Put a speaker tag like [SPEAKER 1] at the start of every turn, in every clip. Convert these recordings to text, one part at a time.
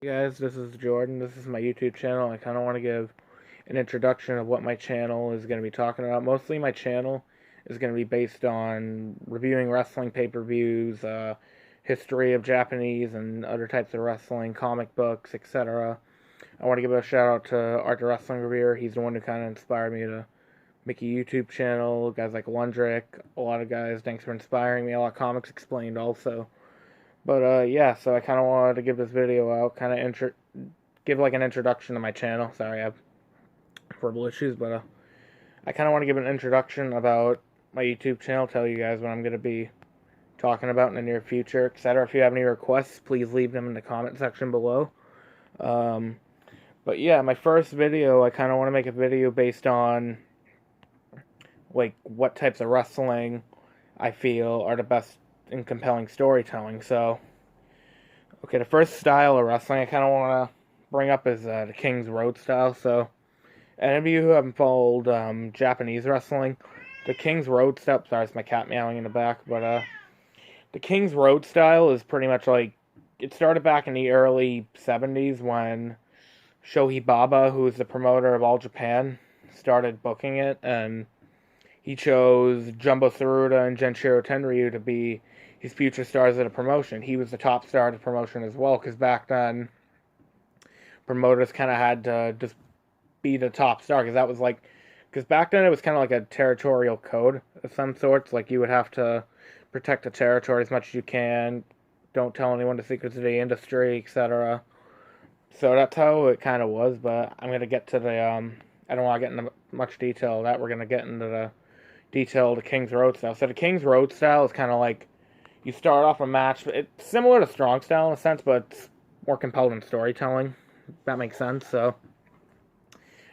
[SPEAKER 1] Hey guys, this is Jordan. This is my YouTube channel. I kind of want to give an introduction of what my channel is going to be talking about. Mostly my channel is going to be based on reviewing wrestling pay-per-views, history of Japanese and other types of wrestling, comic books, etc. I want to give a shout out to Art the Wrestling Reviewer. He's the one who kind of inspired me to make a YouTube channel. Guys like Lundrick, a lot of guys, thanks for inspiring me. A lot of comics explained also. But yeah, so I kind of wanted to give this video out, kind of give like an introduction to my channel. Sorry, I have verbal issues, but I kind of want to give an introduction about my YouTube channel, tell you guys what I'm going to be talking about in the near future, etc. If you have any requests, please leave them in the comment section below. Um, but yeah, my first video, I kind of want to make a video based on like what types of wrestling I feel are the best in compelling storytelling. So, okay, the first style of wrestling I kind of want to bring up is the King's Road style. So, any of you who haven't followed Japanese wrestling, the King's Road style. Sorry, it's my cat meowing in the back. But the King's Road style is pretty much like it started back in the early '70s when Shohei Baba, who was the promoter of All Japan, started booking it, and he chose Jumbo Tsuruta and Genshiro Tenryu to be his future stars of the promotion. He was the top star of the promotion as well, because back then, promoters kind of had to just be the top star, because that was like, because back then it was kind of like a territorial code of some sorts. Like you would have to protect the territory as much as you can, don't tell anyone the secrets of the industry, etc. So that's how it kind of was. But I'm gonna get to the I don't want to get into much detail of that. We're gonna get into the detail of the King's Road style. So the King's Road style is kind of like you start off a match. It's similar to Strong Style in a sense, but it's more compelling storytelling. If that makes sense. So,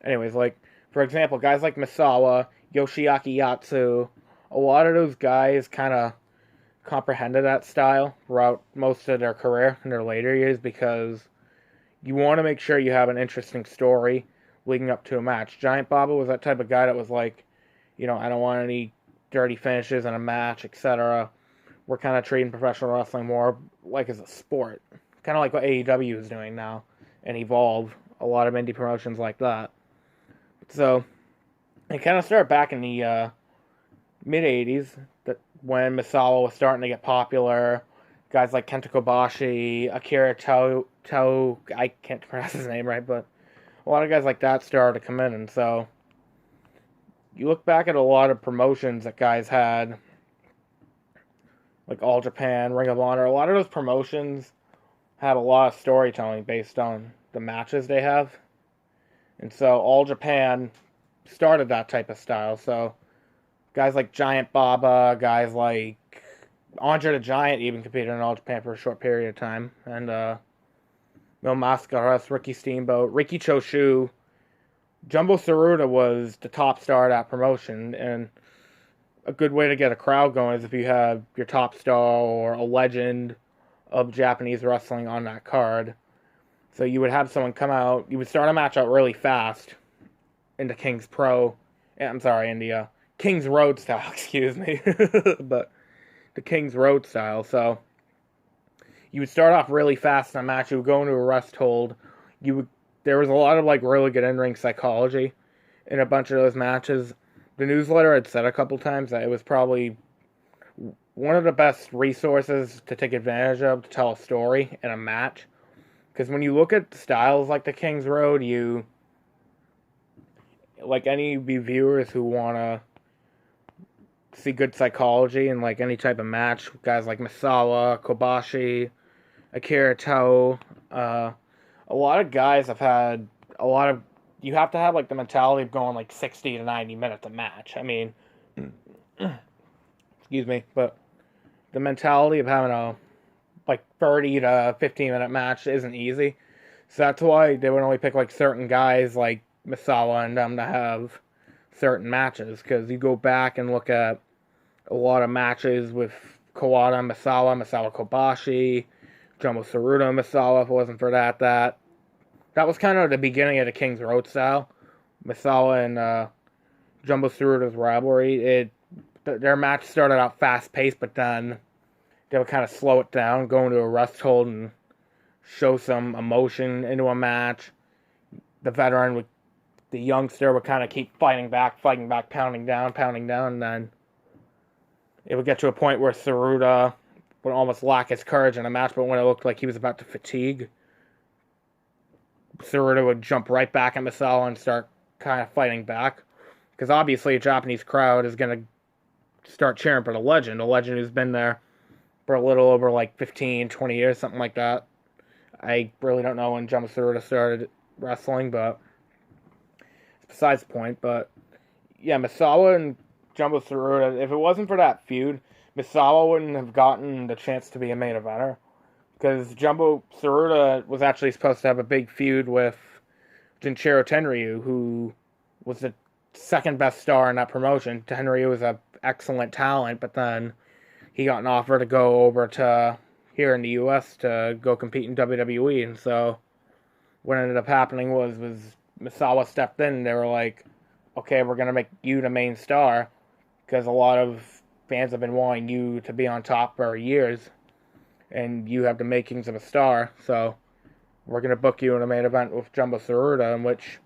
[SPEAKER 1] anyways, like for example, guys like Misawa, Yoshiaki Yatsu, a lot of those guys kind of comprehended that style throughout most of their career in their later years because you want to make sure you have an interesting story leading up to a match. Giant Baba was that type of guy that was like, I don't want any dirty finishes in a match, etc. We're kind of treating professional wrestling more like as a sport. Kind of like what AEW is doing now and Evolve. A lot of indie promotions like that. So, it kind of started back in the mid 80s that when Misawa was starting to get popular. Guys like Kenta Kobashi, Akira Tao, I can't pronounce his name right, but a lot of guys like that started to come in. And so, you look back at a lot of promotions that guys had, like All Japan, Ring of Honor, a lot of those promotions have a lot of storytelling based on the matches they have. And so All Japan started that type of style. So guys like Giant Baba, guys like Andre the Giant even competed in All Japan for a short period of time. And Mil Mascaras, Ricky Steamboat, Riki Choshu, Jumbo Tsuruta was the top star of that promotion. And a good way to get a crowd going is if you have your top star or a legend of Japanese wrestling on that card. So you would have someone come out, you would start a match out really fast into King's Pro, I'm sorry, in the King's Road style, excuse me, but the King's Road style. So you would start off really fast in a match, you would go into a rest hold, there was a lot of like really good in-ring psychology in a bunch of those matches. The newsletter had said a couple times that it was probably one of the best resources to take advantage of to tell a story in a match. Because when you look at styles like the King's Road, like any viewers who want to see good psychology in like any type of match, guys like Misawa, Kobashi, Akira Tao, a lot of guys have had a lot of, you have to have like the mentality of going like 60 to 90 minutes a match. I mean, excuse me, but the mentality of having a like 30 to 15-minute match isn't easy. So that's why they would only pick like certain guys like Misawa and them to have certain matches. Because you go back and look at a lot of matches with Kawada, Misawa Kobashi, Jumbo Tsuruta, Misawa. If it wasn't for that was kind of the beginning of the King's Road style. Misawa and Jumbo Tsuruta's rivalry. Their match started out fast paced, but then they would kind of slow it down, go into a rest hold, and show some emotion into a match. The veteran would, the youngster would kind of keep fighting back, pounding down, and then it would get to a point where Tsuruta would almost lack his courage in a match, but when it looked like he was about to fatigue, Tsuruta would jump right back at Misawa and start kind of fighting back. Because obviously a Japanese crowd is going to start cheering for the legend, a legend who's been there for a little over like 15, 20 years, something like that. I really don't know when Jumbo Tsuruta started wrestling, but it's besides the point. But yeah, Misawa and Jumbo Tsuruta, if it wasn't for that feud, Misawa wouldn't have gotten the chance to be a main eventer. Because Jumbo Tsuruta was actually supposed to have a big feud with Junichiro Tenryu, who was the second best star in that promotion. Tenryu was an excellent talent, but then he got an offer to go over to here in the U.S. to go compete in WWE, and so what ended up happening was Misawa stepped in, and they were like, okay, we're going to make you the main star, because a lot of fans have been wanting you to be on top for years, and you have the makings of a star, so we're going to book you in a main event with Jumbo Tsuruta, in which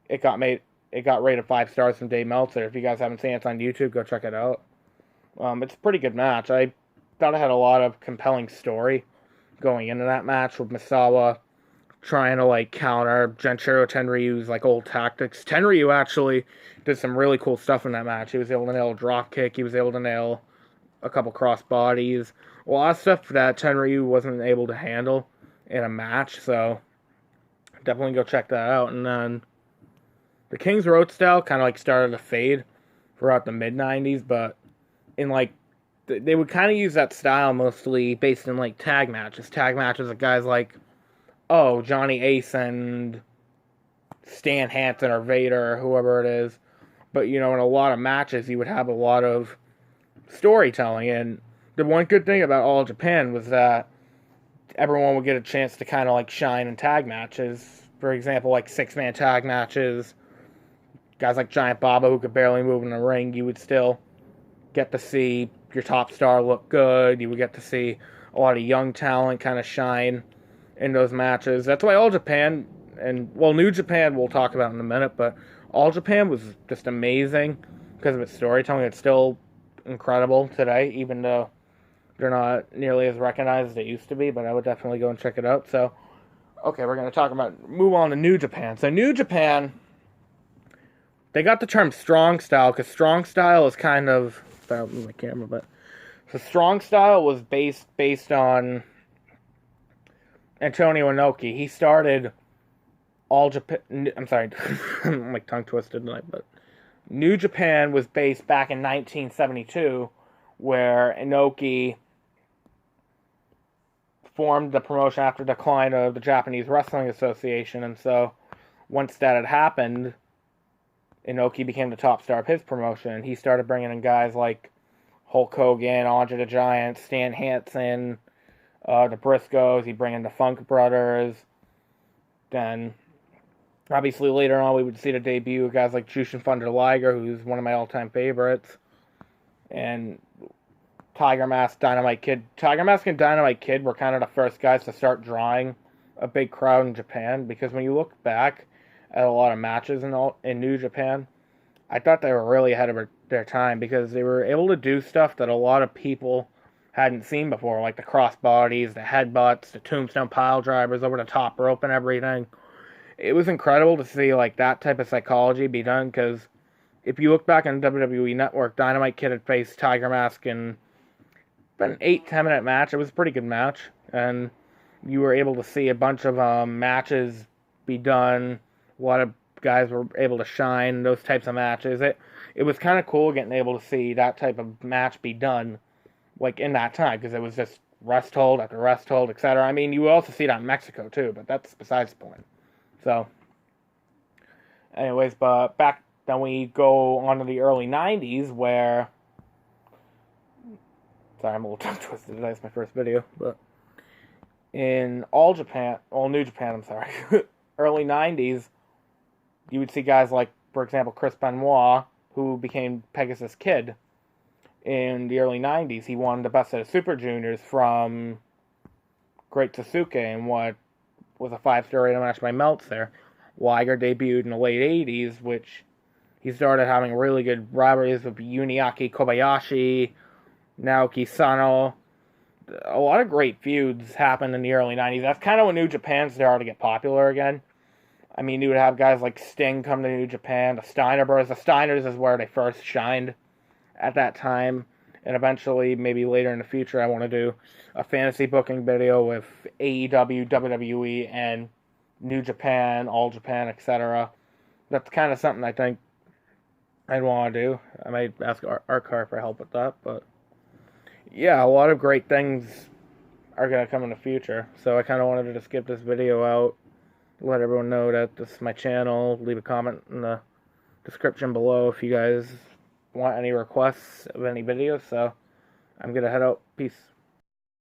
[SPEAKER 1] it got rated 5 stars from Dave Meltzer. If you guys haven't seen it, it's on YouTube, go check it out. It's a pretty good match. I thought it had a lot of compelling story going into that match, with Misawa trying to like counter Junichiro Tenryu's like old tactics. Tenryu actually did some really cool stuff in that match. He was able to nail a drop kick. He was able to nail a couple cross bodies. A lot of stuff that Tenryu wasn't able to handle in a match. So definitely go check that out. And then the King's Road style kind of like started to fade throughout the mid 90s, but in like they would kind of use that style mostly based in like tag matches. Tag matches of guys like, oh, Johnny Ace and Stan Hansen or Vader or whoever it is. But, you know, in a lot of matches, you would have a lot of storytelling. And the one good thing about All Japan was that everyone would get a chance to kind of like shine in tag matches. For example, like 6-man tag matches. Guys like Giant Baba who could barely move in the ring, you would still get to see your top star look good. You would get to see a lot of young talent kind of shine in those matches. That's why All Japan, and well, New Japan we'll talk about in a minute, but All Japan was just amazing because of its storytelling. It's still incredible today, even though they're not nearly as recognized as they used to be, but I would definitely go and check it out. So, okay, we're going to move on to New Japan. So New Japan, they got the term strong style, because strong style is kind of, I don't move my camera, but so strong style was based on Antonio Inoki. He started All Japan. I'm sorry, I'm like tongue twisted tonight, but New Japan was based back in 1972, where Inoki formed the promotion after the decline of the Japanese Wrestling Association, and so once that had happened, Inoki became the top star of his promotion, and he started bringing in guys like Hulk Hogan, Andre the Giant, Stan Hansen, the Briscoes. He'd bring in the Funk Brothers. Then, obviously, later on, we would see the debut of guys like Jushin Thunder Liger, who's one of my all-time favorites, and Tiger Mask, Dynamite Kid. Tiger Mask and Dynamite Kid were kind of the first guys to start drawing a big crowd in Japan, because when you look back at a lot of matches in New Japan, I thought they were really ahead of their time, because they were able to do stuff that a lot of people hadn't seen before, like the crossbodies, the headbutts, the tombstone pile drivers over the top rope and everything. It was incredible to see like that type of psychology be done, because if you look back on WWE Network, Dynamite Kid had faced Tiger Mask in about an 8-10 minute match. It was a pretty good match, and you were able to see a bunch of matches be done. A lot of guys were able to shine in those types of matches. It was kind of cool getting able to see that type of match be done, like in that time, because it was just rest hold after rest hold, etc. I mean, you also see that in Mexico too, but that's besides the point. So, anyways, but back then we go on to the early 90s, where, sorry, I'm a little tongue twisted today, it's my first video, but in New Japan, I'm sorry, early 90s, you would see guys like, for example, Chris Benoit, who became Pegasus Kid in the early 90s. He won the Best of the Super Juniors from Great Sasuke and what was a 5-star rated match by Meltzer. Liger debuted in the late 80s, which he started having really good rivalries with Yuniaki Kobayashi, Naoki Sano. A lot of great feuds happened in the early 90s. That's kind of when New Japan started to get popular again. I mean, you would have guys like Sting come to New Japan, the Steiner Brothers. The Steiners is where they first shined at that time. And eventually, maybe later in the future, I want to do a fantasy booking video with AEW, WWE, and New Japan, All Japan, etc. That's kind of something I think I'd want to do. I might ask Arcar for help with that, but yeah, a lot of great things are going to come in the future. So I kind of wanted to just skip this video out, let everyone know that this is my channel. Leave a comment in the description below if you guys want any requests of any videos. So I'm going to head out. Peace.